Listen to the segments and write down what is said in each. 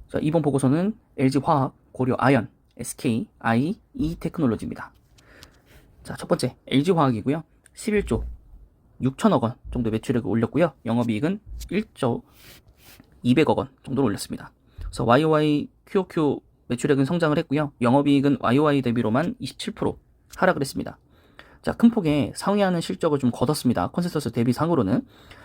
자, 이번 보고서는 LG화학, 고려아연, SK, IE 테크놀로지입니다. 자, 첫 번째 LG화학이고요. 11조 6천억 원 정도 매출액을 올렸고요. 영업이익은 1조 200억 원 정도로 올렸습니다. 그래서 YOY, QOQ 매출액은 성장을 했고요. 영업이익은 YOY 대비로만 27% 하락을 했습니다. 자, 큰 폭의 상회하는 실적을 좀 거뒀습니다. 컨센서스 대비상으로는.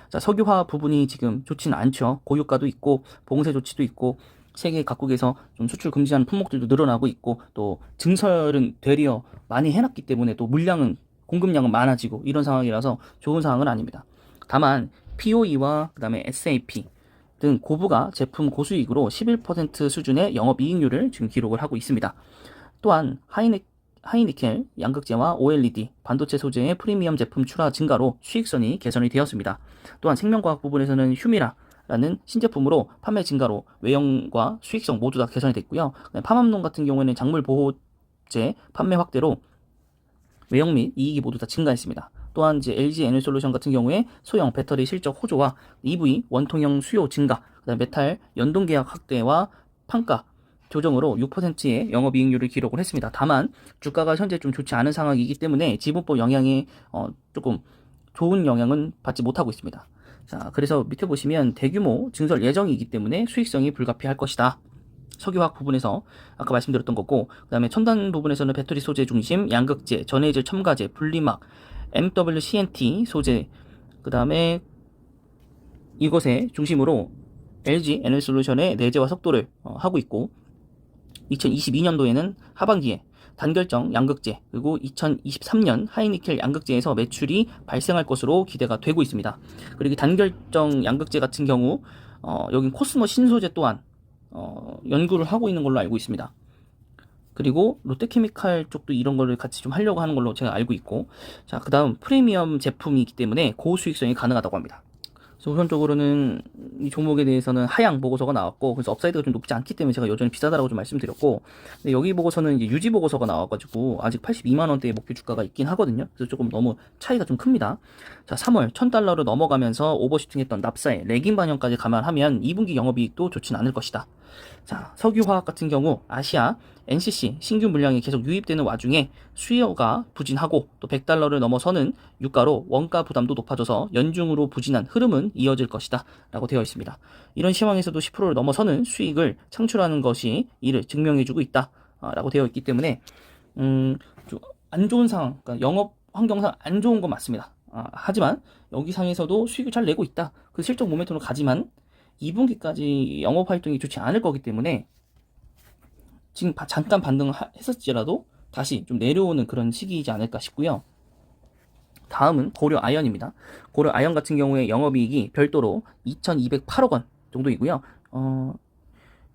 자, 석유화 부분이 지금 좋지는 않죠. 고유가도 있고 봉쇄 조치도 있고 세계 각국에서 좀 수출 금지하는 품목들도 늘어나고 있고 또 증설은 되려 많이 해놨기 때문에 또 물량은 공급량은 많아지고 이런 상황이라서 좋은 상황은 아닙니다. 다만 POE와 그다음에 SAP 등 고부가 제품 고수익으로 11% 수준의 영업이익률을 지금 기록을 하고 있습니다. 또한 하이니켈, 양극재와 OLED, 반도체 소재의 프리미엄 제품 출하 증가로 수익성이 개선이 되었습니다. 또한 생명과학 부분에서는 휴미라라는 신제품으로 판매 증가로 외형과 수익성 모두 다 개선이 됐고요. 파맘론 같은 경우에는 작물 보호제 판매 확대로 외형 및 이익이 모두 다 증가했습니다. 또한 이제 LG 에너솔루션 같은 경우에 소형 배터리 실적 호조와 EV 원통형 수요 증가, 그다음 메탈 연동 계약 확대와 판가 조정으로 6%의 영업이익률을 기록을 했습니다. 다만 주가가 현재 좀 좋지 않은 상황이기 때문에 지분법 영향에 조금 좋은 영향은 받지 못하고 있습니다. 자, 그래서 밑에 보시면 대규모 증설 예정이기 때문에 수익성이 불가피할 것이다. 석유화학 부분에서 아까 말씀드렸던 거고, 그 다음에 첨단 부분에서는 배터리 소재 중심, 양극재, 전해질 첨가제, 분리막, MWCNT 소재, 그 다음에 이것에 중심으로 LG 에너솔루션의 내재화 속도를 하고 있고, 2022년도에는 하반기에 단결정 양극재 그리고 2023년 하이니켈 양극재에서 매출이 발생할 것으로 기대가 되고 있습니다. 그리고 단결정 양극재 같은 경우 여긴 코스모 신소재 또한 연구를 하고 있는 걸로 알고 있습니다. 그리고 롯데케미칼 쪽도 이런 거를 같이 좀 하려고 하는 걸로 제가 알고 있고, 자, 그 다음 프리미엄 제품이기 때문에 고수익성이 가능하다고 합니다. 그래서 우선적으로는 이 종목에 대해서는 하향 보고서가 나왔고, 그래서 업사이드가 좀 높지 않기 때문에 제가 여전히 비싸다라고 좀 말씀드렸고, 근데 여기 보고서는 이제 유지 보고서가 나와가지고 아직 82만 원대의 목표 주가가 있긴 하거든요. 그래서 조금 너무 차이가 좀 큽니다. 자, 3월 1000달러를 넘어가면서 오버슈팅했던 납사의 레깅 반영까지 감안하면 2분기 영업이익도 좋진 않을 것이다. 자, 석유화학 같은 경우 아시아 NCC 신규 물량이 계속 유입되는 와중에 수요가 부진하고 또 100달러를 넘어서는 유가로 원가 부담도 높아져서 연중으로 부진한 흐름은 이어질 것이다 라고 되어 있습니다. 이런 시황에서도 10%를 넘어서는 수익을 창출하는 것이 이를 증명해주고 있다 라고 되어 있기 때문에 좀 안 좋은 상황, 그러니까 영업 환경상 안 좋은 건 맞습니다. 하지만 여기 상에서도 수익을 잘 내고 있다. 그 실적 모멘텀으로 가지만 2분기까지 영업 활동이 좋지 않을 거기 때문에 지금 잠깐 반등했었지라도 다시 좀 내려오는 그런 시기이지 않을까 싶고요. 다음은 고려아연입니다. 고려아연 같은 경우에 영업이익이 별도로 2,208억 원 정도이고요.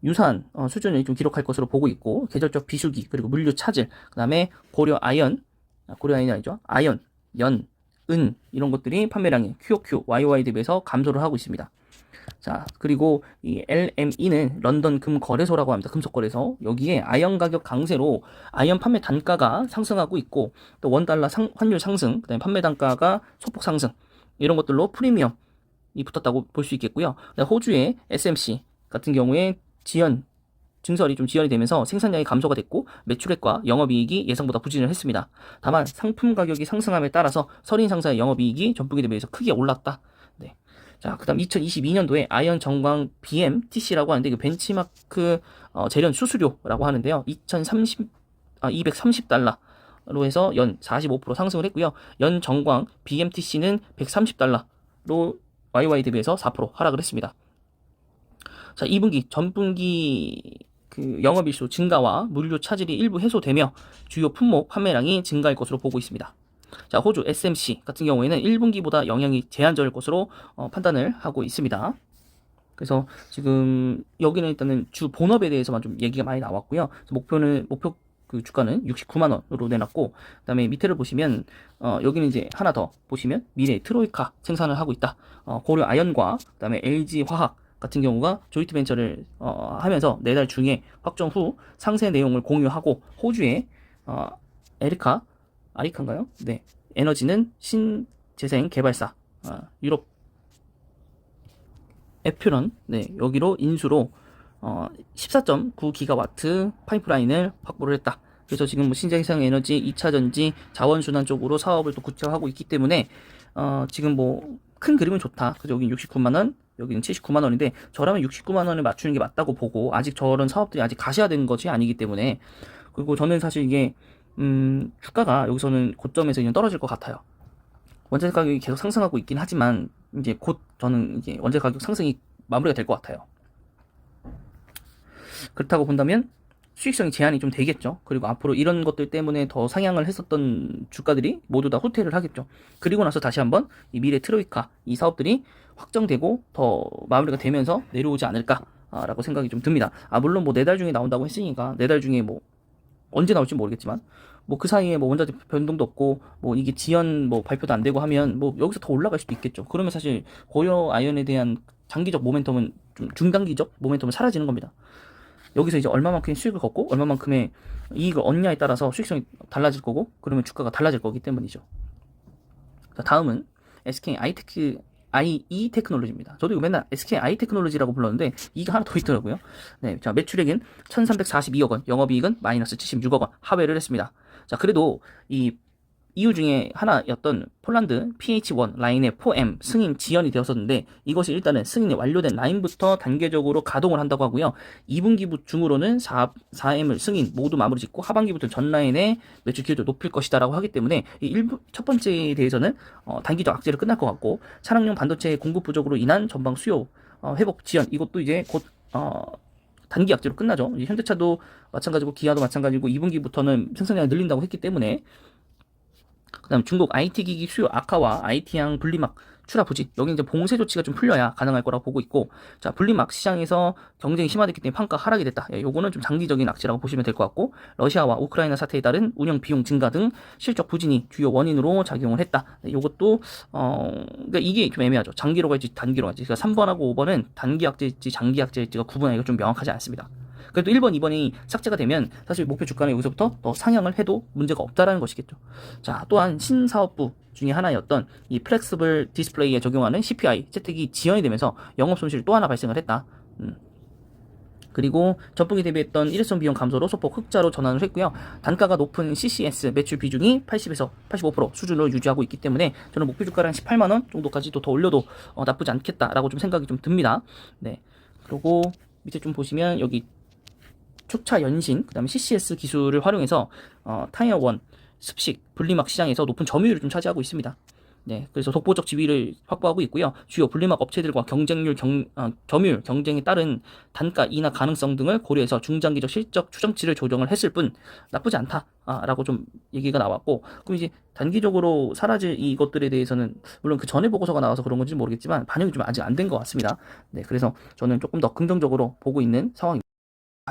유사한 수준을 좀 기록할 것으로 보고 있고, 계절적 비수기 그리고 물류 차질, 그 다음에 고려아연이 아니죠, 아연, 연, 은 이런 것들이 판매량이 QOQ, YOY 대비해서 감소를 하고 있습니다. 자, 그리고 이 LME는 런던 금거래소라고 합니다. 금속거래소. 여기에 아연 가격 강세로 아연 판매 단가가 상승하고 있고, 또 원달러 환율 상승, 그다음에 판매 단가가 소폭 상승, 이런 것들로 프리미엄이 붙었다고 볼 수 있겠고요. 호주의 SMC 같은 경우에 증설이 좀 지연이 되면서 생산량이 감소가 됐고 매출액과 영업이익이 예상보다 부진을 했습니다. 다만 상품 가격이 상승함에 따라서 설인 상사의 영업이익이 전분기 대비해서 크게 올랐다. 네. 자, 그 다음 2022년도에 아연 정광 BMTC라고 하는데, 그 벤치마크 재련 수수료라고 하는데요. 230달러로 해서 연 45% 상승을 했고요. 연 정광 BMTC는 130달러로 YY 대비해서 4% 하락을 했습니다. 자, 2분기 전분기 그 영업일수 증가와 물류 차질이 일부 해소되며 주요 품목 판매량이 증가할 것으로 보고 있습니다. 자, 호주 SMC 같은 경우에는 1분기보다 영향이 제한적일 것으로 판단을 하고 있습니다. 그래서 지금 여기는 일단은 주 본업에 대해서만 좀 얘기가 많이 나왔고요. 목표 그 주가는 69만 원으로 내놨고, 그다음에 밑에를 보시면 여기는 이제 하나 더 보시면 미래 트로이카 생산을 하고 있다. 고려 아연과 그다음에 LG 화학 같은 경우가 조이트 벤처를 하면서 내달 중에 확정 후 상세 내용을 공유하고, 호주의 아리카인가요? 네. 에너지는 신재생 개발사, 유럽 에퓨런, 네, 여기로 인수로 14.9기가와트 파이프라인을 확보를 했다. 그래서 지금 뭐 신재생 에너지, 2차 전지, 자원순환 쪽으로 사업을 또 구체화하고 있기 때문에 지금 뭐 큰 그림은 좋다. 그래서 여기 69만 원, 여기는 79만 원인데 저라면 69만 원을 맞추는 게 맞다고 보고, 아직 저런 사업들이 아직 가시화된 것이 아니기 때문에. 그리고 저는 사실 이게 주가가 여기서는 고점에서 그냥 떨어질 것 같아요. 원자재 가격이 계속 상승하고 있긴 하지만 이제 곧 저는 이제 원자재 가격 상승이 마무리가 될 것 같아요. 그렇다고 본다면 수익성이 제한이 좀 되겠죠. 그리고 앞으로 이런 것들 때문에 더 상향을 했었던 주가들이 모두 다 후퇴를 하겠죠. 그리고 나서 다시 한번 이 미래 트로이카 이 사업들이 확정되고 더 마무리가 되면서 내려오지 않을까라고 생각이 좀 듭니다. 물론 뭐 4달 중에 나온다고 했으니까 4달 중에 뭐 언제 나올지 모르겠지만 뭐 그 사이에 뭐 원자재 변동도 없고 뭐 이게 지연 뭐 발표도 안 되고 하면 뭐 여기서 더 올라갈 수도 있겠죠. 그러면 사실 고려 아연에 대한 장기적 모멘텀은 좀 중단기적 모멘텀은 사라지는 겁니다. 여기서 이제 얼마만큼의 수익을 걷고 얼마만큼의 이익을 얻냐에 따라서 수익성이 달라질 거고, 그러면 주가가 달라질 거기 때문이죠. 자, 다음은 SK IE 테크놀로지입니다. 저도 이거 맨날 SK I 테크놀로지라고 불렀는데 이게 하나 더 있더라고요. 네, 자, 매출액은 1342억 원, 영업이익은 마이너스 76억 원 하회를 했습니다. 자, 그래도 이 이유 중에 하나였던 폴란드 PH1 라인의 4M 승인 지연이 되었었는데, 이것이 일단은 승인이 완료된 라인부터 단계적으로 가동을 한다고 하고요. 2분기 중으로는 4M을 승인 모두 마무리 짓고 하반기부터 전 라인의 매출 기여도 높일 것이다 라고 하기 때문에 첫 번째에 대해서는 단기적 악재를 끝날 것 같고, 차량용 반도체 공급 부족으로 인한 전방 수요 회복 지연, 이것도 이제 곧 단기 악재로 끝나죠. 현대차도 마찬가지고 기아도 마찬가지고 2분기부터는 생산량을 늘린다고 했기 때문에. 그 다음 중국 IT기기 수요 악화와 IT향 분리막 출하 부진, 여기 이제 봉쇄 조치가 좀 풀려야 가능할 거라고 보고 있고, 자, 분리막 시장에서 경쟁이 심화됐기 때문에 판가 하락이 됐다. 요거는 좀 장기적인 악재라고 보시면 될 것 같고, 러시아와 우크라이나 사태에 따른 운영 비용 증가 등 실적 부진이 주요 원인으로 작용을 했다. 요것도 그러니까 이게 좀 애매하죠. 장기로 갈지 단기로 갈지. 그러니까 3번하고 5번은 단기 악재일지 장기 악재일지가 구분하기가 좀 명확하지 않습니다. 그래도 1번, 2번이 삭제가 되면 사실 목표 주가는 여기서부터 더 상향을 해도 문제가 없다라는 것이겠죠. 자, 또한 신사업부 중에 하나였던 이 플렉스블 디스플레이에 적용하는 CPI 채택이 지연이 되면서 영업 손실이 또 하나 발생을 했다. 그리고 전분기 대비했던 일회성 비용 감소로 소폭 흑자로 전환을 했고요. 단가가 높은 CCS 매출 비중이 80에서 85% 수준으로 유지하고 있기 때문에 저는 목표 주가를 한 18만 원 정도까지도 더 올려도 나쁘지 않겠다라고 좀 생각이 좀 듭니다. 네. 그리고 밑에 좀 보시면 여기 축차 연신, 그 다음에 CCS 기술을 활용해서 타이어1 습식 분리막 시장에서 높은 점유율을 좀 차지하고 있습니다. 네, 그래서 독보적 지위를 확보하고 있고요. 주요 분리막 업체들과 경쟁률, 점유율 경쟁에 따른 단가 인하 가능성 등을 고려해서 중장기적 실적 추정치를 조정을 했을 뿐 나쁘지 않다라고 좀 얘기가 나왔고, 그럼 이제 단기적으로 사라질 이것들에 대해서는 물론 그 전에 보고서가 나와서 그런 건지 모르겠지만 반영이 좀 아직 안 된 것 같습니다. 네, 그래서 저는 조금 더 긍정적으로 보고 있는 상황입니다.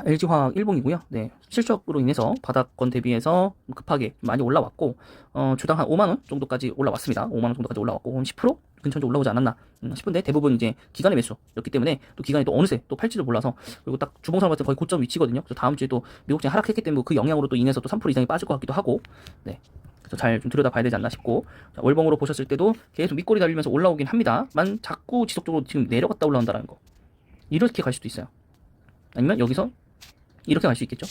LG화학 일봉이고요. 네, 실적으로 인해서 바닥권 대비해서 급하게 많이 올라왔고, 주당 한 5만 원 정도까지 올라왔습니다. 5만 원 정도까지 올라왔고, 한 10% 근처 좀 올라오지 않았나 싶은데, 대부분 이제 기간의 매수였기 때문에 또 기간이 또 어느새 또 팔지를 몰라서, 그리고 딱 주봉상 같은 거의 고점 위치거든요. 그래서 다음 주에 또 미국증 하락했기 때문에 그 영향으로 또 인해서 또 3% 이상이 빠질 것 같기도 하고, 네. 그래서 잘 좀 들여다봐야 되지 않나 싶고, 자, 월봉으로 보셨을 때도 계속 밑꼬리 달리면서 올라오긴 합니다만 자꾸 지속적으로 지금 내려갔다 올라온다는 거, 이렇게 갈 수도 있어요. 아니면 여기서 이렇게 갈 수 있겠죠.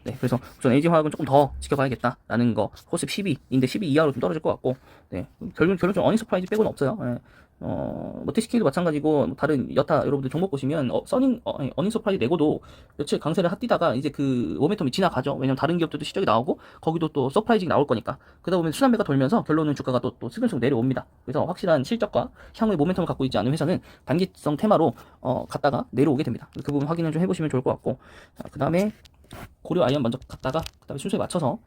네, 그래서 우선 LG화학은 조금 더 지켜봐야겠다라는 거. 코스 12인데 12 이하로 좀 떨어질 것 같고, 네, 결론적으로 어닝 서프라이즈 빼고는 없어요. 네. 뭐 TCK도 마찬가지고, 뭐 다른 여타 여러분들 종목 보시면 어닝 서프라이즈 내고도 며칠 강세를 핫뛰다가 이제 그 모멘텀이 지나가죠. 왜냐면 다른 기업들도 실적이 나오고 거기도 또 서프라이징이 나올 거니까. 그러다 보면 순환매가 돌면서 결론은 주가가 또 슬금슬금 내려옵니다. 그래서 확실한 실적과 향후의 모멘텀을 갖고 있지 않은 회사는 단기성 테마로 갔다가 내려오게 됩니다. 그 부분 확인을 좀 해보시면 좋을 것 같고, 그 다음에 고려 아이언 먼저 갔다가 그 다음에 순서에 맞춰서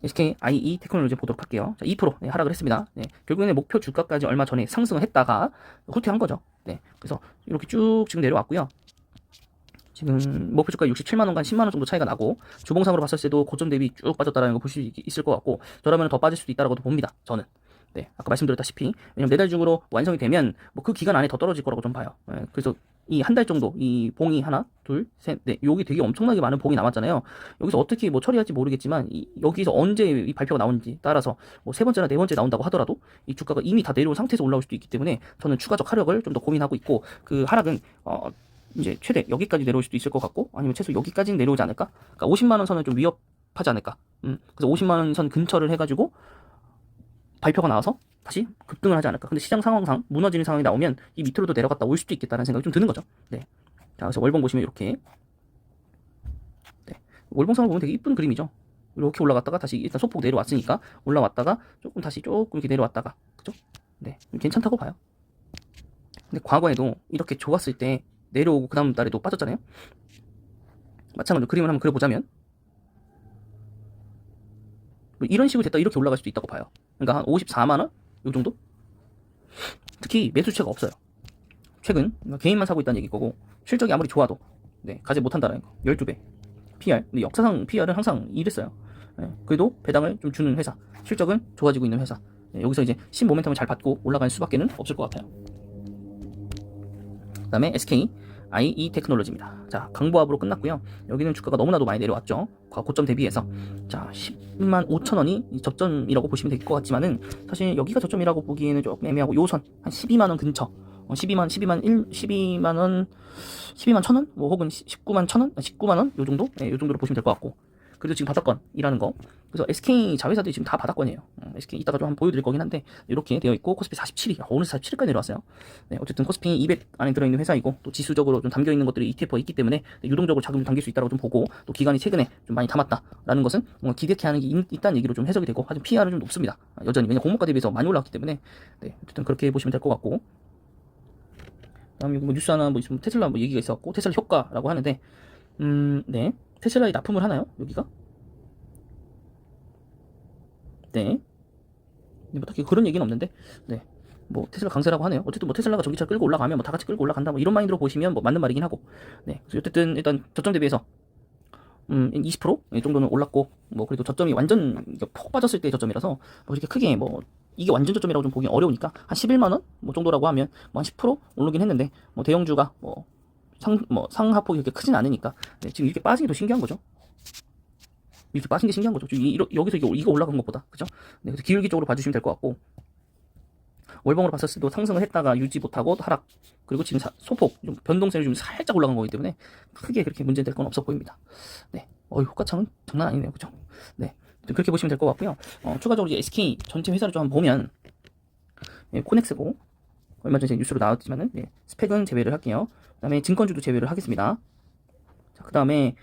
SK IE 테크놀로지 보도록 할게요. 자, 2% 네, 하락을 했습니다. 네, 결국에는 목표 주가까지 얼마 전에 상승을 했다가 후퇴한 거죠. 네, 그래서 이렇게 쭉 지금 내려왔고요. 지금 목표 주가 67만 원간 10만 원 정도 차이가 나고, 주봉상으로 봤을 때도 고점 대비 쭉 빠졌다라는 거 볼 수 있을 것 같고, 저라면 더 빠질 수도 있다라고도 봅니다. 저는. 네, 아까 말씀드렸다시피 왜냐면 4달 중으로 완성이 되면 뭐 그 기간 안에 더 떨어질 거라고 좀 봐요. 네, 그래서 이 한 달 정도 이 봉이 하나, 둘, 셋, 넷, 여기 되게 엄청나게 많은 봉이 남았잖아요. 여기서 어떻게 뭐 처리할지 모르겠지만 여기서 언제 이 발표가 나오는지 따라서 뭐 세 번째나 네 번째 나온다고 하더라도 이 주가가 이미 다 내려온 상태에서 올라올 수도 있기 때문에 저는 추가적 하락을 좀 더 고민하고 있고, 그 하락은 이제 최대 여기까지 내려올 수도 있을 것 같고, 아니면 최소 여기까지는 내려오지 않을까? 그러니까 50만 원 선은 좀 위협하지 않을까? 그래서 50만 원 선 근처를 해가지고 발표가 나와서 다시 급등을 하지 않을까? 근데 시장 상황상 무너지는 상황이 나오면 이 밑으로도 내려갔다 올 수도 있겠다는 생각이 좀 드는 거죠. 네. 자, 그래서 월봉 보시면 이렇게, 네. 월봉상을 보면 되게 이쁜 그림이죠. 이렇게 올라갔다가 다시 일단 소폭 내려왔으니까 올라왔다가 조금 다시 조금 이렇게 내려왔다가, 그죠? 네, 괜찮다고 봐요. 근데 과거에도 이렇게 좋았을 때 내려오고 그 다음 달에도 빠졌잖아요. 마찬가지로 그림을 한번 그려보자면 이런 식으로 됐다 이렇게 올라갈 수도 있다고 봐요. 그러니까 한 54만 원? 요 정도? 특히 매수채가 없어요. 최근 개인만 사고 있다는 얘기 거고, 실적이 아무리 좋아도 네, 가지 못한다는 거. 12배 PR. 근데 역사상 PR은 항상 이랬어요. 네, 그래도 배당을 좀 주는 회사, 실적은 좋아지고 있는 회사. 네, 여기서 이제 신모멘텀을 잘 받고 올라갈 수밖에는 없을 것 같아요. 그 다음에 SK IE 테크놀로지입니다. 자, 강보합으로 끝났고요. 여기는 주가가 너무나도 많이 내려왔죠. 고점 대비해서. 자, 10만 5천 원이 저점이라고 보시면 될 것 같지만은 사실 여기가 저점이라고 보기에는 조금 애매하고, 요선 한 12만 원 근처, 12만 1천 원, 뭐 혹은 19만 천 원, 19만 원, 요 정도, 네, 요 정도로 보시면 될 것 같고. 그래도 지금 바닥권이라는 거. 그래서 SK 자회사들이 지금 다 바닥권이에요. SK 이따가 좀 한번 보여드릴 거긴 한데 이렇게 되어 있고, 코스피 47이 오늘 47까지 내려왔어요. 네, 어쨌든 코스피 200 안에 들어있는 회사이고, 또 지수적으로 좀 담겨 있는 것들이 ETF가 있기 때문에 유동적으로 자금을 담길 수 있다고 좀 보고, 또 기간이 최근에 좀 많이 담았다라는 것은 뭔가 기대케 하는 게 있다는 얘기로 좀 해석이 되고, 하지만 PR은 좀 높습니다. 여전히 왜냐 공모가 대비해서 많이 올라왔기 때문에. 네, 어쨌든 그렇게 보시면 될 것 같고. 다음 여기 뭐 뉴스 하나 뭐 있으면 테슬라 뭐 얘기가 있었고, 테슬라 효과라고 하는데, 네, 테슬라에 납품을 하나요? 여기가? 네. 뭐 딱히 그런 얘기는 없는데, 네. 뭐 테슬라 강세라고 하네요. 어쨌든 뭐 테슬라가 전기차 끌고 올라가면 뭐 다 같이 끌고 올라간다, 뭐 이런 마인드로 보시면 뭐 맞는 말이긴 하고. 네. 그래서 어쨌든 일단 저점 대비해서 20% 정도는 올랐고, 뭐 그래도 저점이 완전 폭 빠졌을 때 저점이라서 뭐 이렇게 크게 뭐 이게 완전 저점이라고 좀 보기 어려우니까 한 11만 원 뭐 정도라고 하면 뭐 한 10% 오르긴 했는데, 뭐 대형주가 뭐 상하폭이 그렇게 크진 않으니까. 네, 지금 이렇게 빠진 게 더 신기한 거죠. 이렇게 빠진 게 신기한 거죠. 여기서 이거 올라간 것보다, 그죠? 네, 그래서 기울기 쪽으로 봐주시면 될 것 같고, 월봉으로 봤을 때도 상승을 했다가 유지 못하고 하락, 그리고 지금 소폭 좀 변동성이 좀 살짝 올라간 거기 때문에 크게 그렇게 문제될 건 없어 보입니다. 네, 효과창은 장난 아니네요, 그죠? 네, 그렇게 보시면 될 것 같고요. 추가적으로 이제 SK 전체 회사를 좀 한번 보면, 예, 코넥스고 얼마 전에 뉴스로 나왔지만은, 예, 스펙은 제외를 할게요. 그다음에 증권주도 제외를 하겠습니다. 자, 그다음에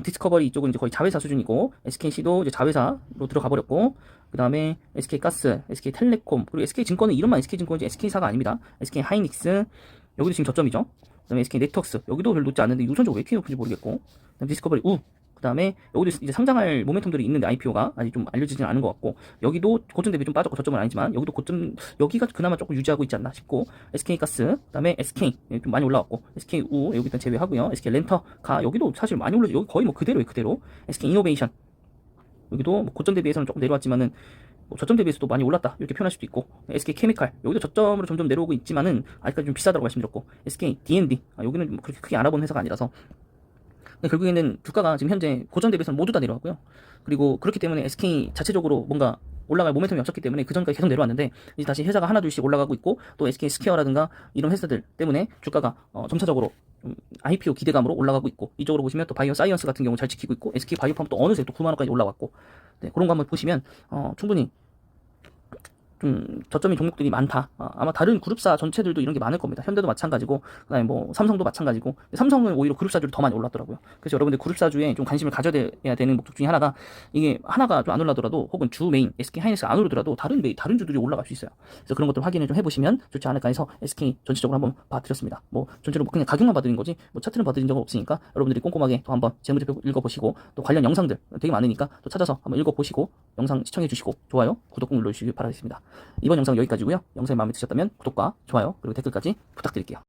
디스커버리 이쪽은 이제 거의 자회사 수준이고, SKC도 이제 자회사로 들어가 버렸고, 그 다음에 SK가스, SK텔레콤, 그리고 SK증권은 이름만 SK증권이지 SK사가 아닙니다. SK하이닉스, 여기도 지금 저점이죠. 그 다음에 SK네트워크스, 여기도 별로 높지 않은데 유선적으로 왜 이렇게 높은지 모르겠고, 그 다음에 디스커버리 그 다음에 여기도 이제 상장할 모멘텀들이 있는데 IPO가 아직 좀 알려지지는 않은 것 같고, 여기도 고점 대비 좀 빠졌고 저점은 아니지만 여기도 고점, 여기가 그나마 조금 유지하고 있지 않나 싶고, SK가스, 그 다음에 SK 좀 많이 올라왔고, SKU 여기 일단 제외하고요. SK렌터가 여기도 사실 많이 올라서 여기 거의 뭐 그대로. SK이노베이션 여기도 뭐 고점 대비해서는 조금 내려왔지만은 뭐 저점 대비해서도 많이 올랐다 이렇게 표현할 수도 있고, SK케미칼 여기도 저점으로 점점 내려오고 있지만은 아직까지 좀 비싸다고 말씀드렸고, SKD&D 여기는 뭐 그렇게 크게 알아본 회사가 아니라서. 결국에는 주가가 지금 현재 고점 대비해서는 모두 다 내려왔고요. 그리고 그렇기 때문에 SK 자체적으로 뭔가 올라갈 모멘텀이 없었기 때문에 그 전까지 계속 내려왔는데, 이제 다시 회사가 하나 둘씩 올라가고 있고, 또 SK 스퀘어라든가 이런 회사들 때문에 주가가 점차적으로 IPO 기대감으로 올라가고 있고, 이쪽으로 보시면 또 바이오 사이언스 같은 경우 잘 지키고 있고, SK 바이오팜 또 어느새 또 9만 원까지 올라왔고, 네, 그런 거 한번 보시면 충분히 저점인 종목들이 많다. 아마 다른 그룹사 전체들도 이런 게 많을 겁니다. 현대도 마찬가지고, 그다음에 뭐 삼성도 마찬가지고. 삼성은 오히려 그룹사주를 더 많이 올랐더라고요. 그래서 여러분들 그룹사주에 좀 관심을 가져야 되는 목적 중에 하나가, 이게 하나가 좀 안 올라더라도, 혹은 주 메인 SK 하이닉스가 안 오르더라도 다른 주들이 올라갈 수 있어요. 그래서 그런 것들 확인을 좀 해보시면 좋지 않을까 해서 SK 전체적으로 한번 봐드렸습니다. 뭐 전체로 그냥 가격만 봐드린 거지 뭐 차트는 봐드린 적은 없으니까, 여러분들이 꼼꼼하게 또 한번 재무제표 읽어보시고, 또 관련 영상들 되게 많으니까 또 찾아서 한번 읽어보시고, 영상 시청해주시고 좋아요, 구독 꼭 눌러주시기 바라겠습니다. 이번 영상 여기까지고요. 영상이 마음에 드셨다면 구독과 좋아요, 그리고 댓글까지 부탁드릴게요.